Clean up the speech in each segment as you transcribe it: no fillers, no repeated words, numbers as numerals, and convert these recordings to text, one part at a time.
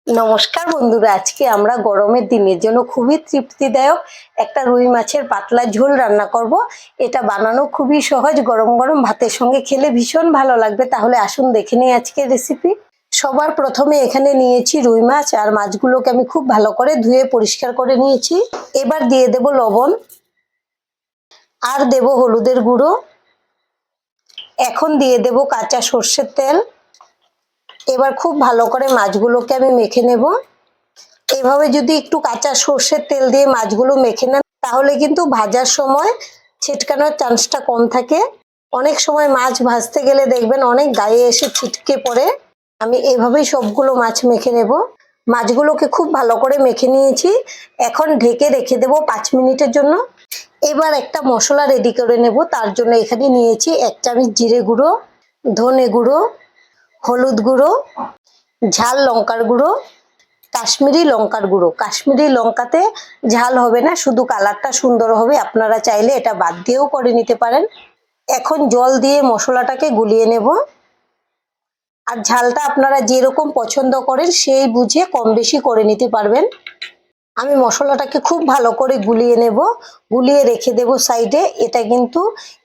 নমস্কার বন্ধুরা, আজকে আমরা গরমের দিনের জন্য খুবই তৃপ্তিদায়ক একটা রুই মাছের পাতলা ঝোল রান্না করব। এটা বানানো খুবই সহজ, গরম গরম ভাতের সঙ্গে খেলে ভীষণ ভালো লাগবে। তাহলে আসুন দেখে নিই আজকের রেসিপি। সবার প্রথমে এখানে নিয়েছি রুই মাছ, আর মাছগুলোকে আমি খুব ভালো করে ধুয়ে পরিষ্কার করে নিয়েছি। এবার দিয়ে দেব লবণ, আর দেব হলুদের গুঁড়ো। এখন দিয়ে দেব কাঁচা সর্ষের তেল। এবার খুব ভালো করে মাছগুলোকে আমি মেখে নেব। এইভাবে যদি একটু কাঁচা সর্ষের তেল দিয়ে মাছগুলো মেখে নেন, তাহলে কিন্তু ভাজার সময় ছিটকানোর চান্সটা কম থাকে। অনেক সময় মাছ ভাজতে গেলে দেখবেন অনেক গায়ে এসে ছিটকে পড়ে। আমি এইভাবেই সবগুলো মাছ মেখে নেব। মাছগুলোকে খুব ভালো করে মেখে নিয়েছি। এখন ঢেকে রেখে দেব 5 মিনিটের জন্য। এবার একটা মশলা রেডি করে নেব। তার জন্য এখানে নিয়েছি 1 চামচ জিরে গুঁড়ো, ধনে গুঁড়ো, হলুদ গুঁড়ো, ঝাল লঙ্কার গুঁড়ো, কাশ্মীরি লঙ্কার গুঁড়ো। কাশ্মীরি লঙ্কাতে ঝাল হবে না, শুধু কালারটা সুন্দর হবে। আপনারা চাইলে এটা বাদ দিয়েও করে নিতে পারেন। এখন জল দিয়ে মশলাটাকে গুলিয়ে নেব। আর ঝালটা আপনারা যেরকম পছন্দ করেন সেই বুঝে কম বেশি করে নিতে পারবেন। আমি মশলাটাকে খুব ভালো করে গুলিয়ে নেব, গুলিয়ে রেখে দেব সাইডে। এটা কিন্তু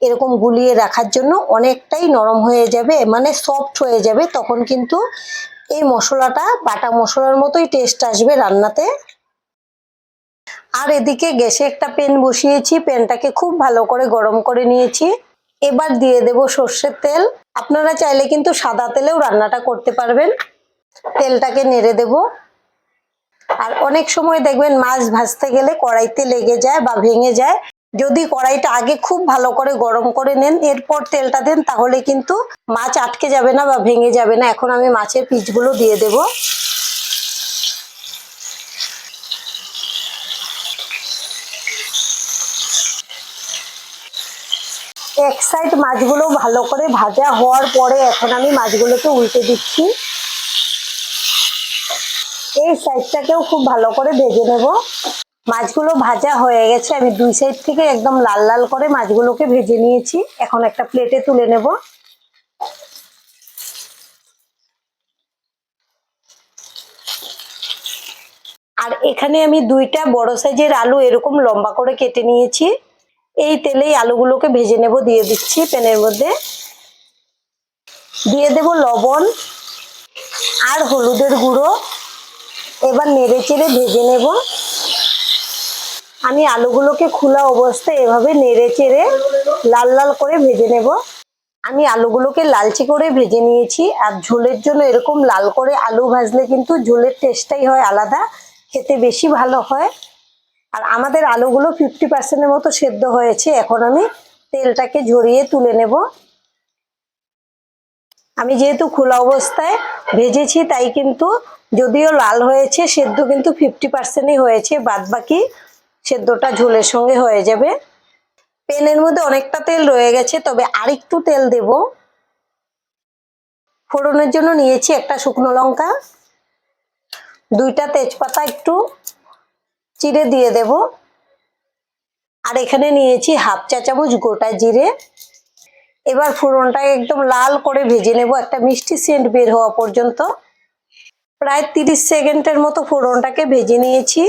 এরকম গুলিয়ে রাখার জন্য অনেকটাই নরম হয়ে যাবে, মানে সফট হয়ে যাবে। তখন কিন্তু এই মশলাটা বাটা মশলার মতোই টেস্ট আসবে রান্নাতে। আর এদিকে গ্যাসে একটা প্যান বসিয়েছি, প্যানটাকে খুব ভালো করে গরম করে নিয়েছি। এবার দিয়ে দেব সর্ষের তেল। আপনারা চাইলে কিন্তু সাদা তেলেও রান্নাটা করতে পারবেন। তেলটাকে নেড়ে দেব। আর অনেক সময় দেখবেন মাছ ভাজতে গেলে কড়াইতে লেগে যায় বা ভেঙে যায়। যদি কড়াইটা আগে খুব ভালো করে গরম করে নেন, এরপর তেলটা দেন, তাহলে কিন্তু মাছ আটকে যাবে না বা ভেঙে যাবে না। এখন আমি মাছের পিসগুলো দিয়ে দেব। এক সাইড মাছগুলো ভালো করে ভাজা হওয়ার পরে এখন আমি মাছগুলোকে উল্টে দিচ্ছি। এই সাইডটাকেও খুব ভালো করে ভেজে নেব। মাছগুলো ভাজা হয়ে গেছে, আমি দুই সাইড থেকে একদম লাল লাল করে মাছগুলোকে ভেজে নিয়েছি। এখন একটা প্লেটে তুলে নেব। আর এখানে আমি 2টা বড় সাইজের আলু এরকম লম্বা করে কেটে নিয়েছি। এই তেলেই আলুগুলোকে ভেজে নেব। দিয়ে দিচ্ছি প্যানের মধ্যে। দিয়ে দেব লবণ আর হলুদের গুঁড়ো। এবার নেড়ে চেড়ে ভেজে নেব। আমি আলুগুলোকে খোলা অবস্থায় এভাবে নেড়ে চেড়ে লাল লাল করে ভেজে নেব। আমি আলুগুলোকে লালচে করে ভেজে নিয়েছি। আর ঝোলের জন্য এরকম লাল করে আলু ভাজলে কিন্তু ঝোলের টেস্টটাই হয় আলাদা, খেতে বেশি ভালো হয়। আর আমাদের আলুগুলো 50% মতো সেদ্ধ হয়েছে। এখন আমি তেলটাকে ঝরিয়ে তুলে নেব। আমি যেহেতু খোলা অবস্থায় ভেজেছি, তাই কিন্তু যদিও লাল হয়েছে, সেদ্ধ কিন্তু 50%ই হয়েছে। বাদ বাকি সেদ্ধটা ঝোলের সঙ্গে হয়ে যাবে। প্যানের মধ্যে অনেকটা তেল রয়ে গেছে, তবে আরেকটু তেল দেব। ফোড়নের জন্য নিয়েছি একটা শুকনো লঙ্কা, 2টা তেজপাতা একটু চিড়ে দিয়ে দেব। আর এখানে নিয়েছি 1/2 চা চামচ গোটা জিরে। এবার ফোড়নটাকে একদম লাল করে ভেজে নেব, একটা মিষ্টি সেন্ট বের হওয়া পর্যন্ত। প্রায় 30 সেকেন্ডের মতো ফোড়নটাকে ভেজে নিয়েছি।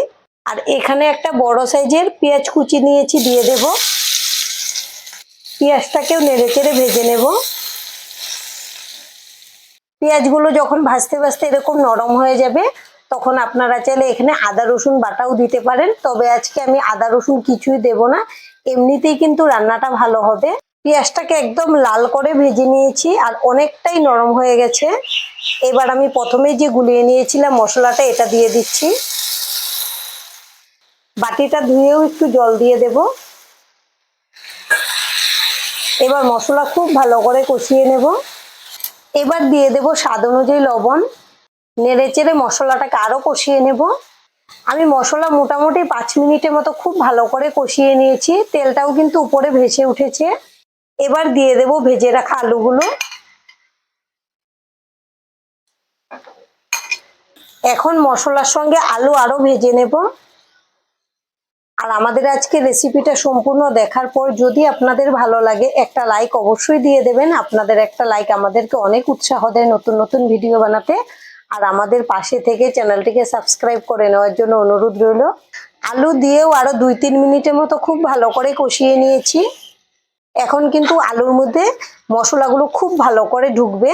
আর এখানে একটা বড় সাইজের পেঁয়াজ কুচি নিয়েছি, দিয়ে দেব। পেঁয়াজটাকেও নেড়ে চেড়ে ভেজে নেব। পেঁয়াজগুলো যখন ভাজতে ভাজতে এরকম নরম হয়ে যাবে, তখন আপনারা চাইলে এখানে আদা রসুন বাটাও দিতে পারেন। তবে আজকে আমি আদা রসুন কিছুই দেব না, এমনিতেই কিন্তু রান্নাটা ভালো হবে। পেঁয়াজটাকে একদম লাল করে ভেজে নিয়েছি আর অনেকটাই নরম হয়ে গেছে। এবার আমি প্রথমে যে গুলিয়ে নিয়েছিলাম মশলাটা, এটা দিয়ে দিচ্ছি। বাটিটা ধুয়েও একটু জল দিয়ে দেব। এবার মশলা খুব ভালো করে কষিয়ে নেব। এবার দিয়ে দেব স্বাদ অনুযায়ী লবণ। নেড়ে চেড়ে মশলাটাকে আরো কষিয়ে নেব। আমি মশলা মোটামুটি 5 মিনিটের মতো খুব ভালো করে কষিয়ে নিয়েছি। তেলটাও কিন্তু উপরে ভেসে উঠেছে। এবার দিয়ে দেব ভেজে রাখা আলুগুলো। এখন মশলার সঙ্গে আলু আরো ভেজে নেব। আর আমাদের আজকে রেসিপিটা সম্পূর্ণ দেখার পর যদি আপনাদের ভালো লাগে, একটা লাইক অবশ্যই দিয়ে দেবেন। আপনাদের একটা লাইক আমাদেরকে অনেক উৎসাহ দেয় নতুন নতুন ভিডিও বানাতে। আর আমাদের পাশে থেকে চ্যানেলটিকে সাবস্ক্রাইব করে নেওয়ার জন্য অনুরোধ রইল। আলু দিয়েও আরো 2-3 মিনিটের মতো খুব ভালো করে কষিয়ে নিয়েছি। এখন কিন্তু আলুর মধ্যে মশলাগুলো খুব ভালো করে ঢুকবে,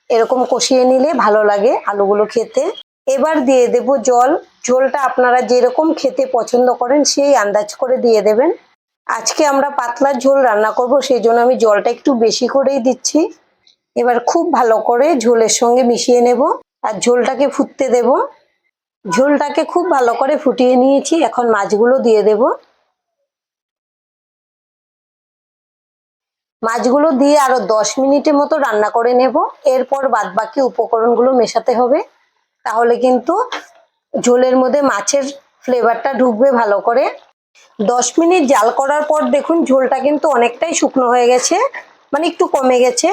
এরকম কষিয়ে নিলে ভালো লাগে আলুগুলো খেতে। এবার দিয়ে দেব জল। ঝোলটা আপনারা যেরকম খেতে পছন্দ করেন সেই আন্দাজ করে দিয়ে দেবেন। আজকে আমরা পাতলা ঝোল রান্না করব, সেই জন্য আমি জলটা একটু বেশি করেই দিচ্ছি। এবার খুব ভালো করে ঝোলের সঙ্গে মিশিয়ে নেব আর ঝোলটাকে ফুটতে দেব। ঝোলটাকে খুব ভালো করে ফুটিয়ে নিয়েছি, এখন মাছগুলো দিয়ে দেব। মাছগুলো দিয়ে আরো 10 মিনিটের মতো রান্না করে নেব। এরপর বাদবাকি উপকরণগুলো মেশাতে হবে, তাহলে কিন্তু ঝোলের মধ্যে মাছের ফ্লেভারটা ঢুকবে ভালো করে। 10 মিনিট জাল করার পর দেখুন ঝোলটা কিন্তু অনেকটাই শুকনো হয়ে গেছে, মানে একটু কমে গেছে।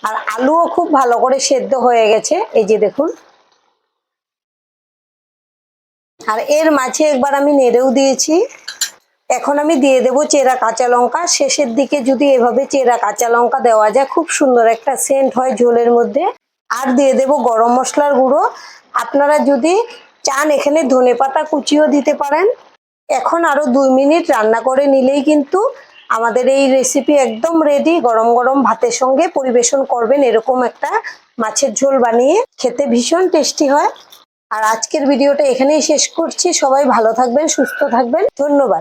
আর আলুও খুব ভালো করে সেদ্ধ হয়ে গেছে, এই যে দেখুন। আর এর মাঝে একবার আমি নেড়েও দিয়েছি। এখন আমি দিয়ে দেব চেরা কাঁচা লঙ্কা। শেষের দিকে যদি এভাবে চেরা কাঁচা লঙ্কা দেওয়া যায়, খুব সুন্দর একটা সেন্ট হয় ঝোলের মধ্যে। আর দিয়ে দেব গরম মশলার গুঁড়ো। আপনারা যদি চান এখানে ধনেপাতা কুচিও দিতে পারেন। এখন আরো 2 মিনিট রান্না করে নিলেই কিন্তু আমাদের এই রেসিপি একদম রেডি। গরম গরম ভাতের সঙ্গে পরিবেশন করবেন এরকম একটা মাছের ঝোল বানিয়ে, খেতে ভীষণ টেস্টি হয়। আর আজকের ভিডিওটা এখানেই শেষ করছি। সবাই ভালো থাকবেন, সুস্থ থাকবেন, ধন্যবাদ।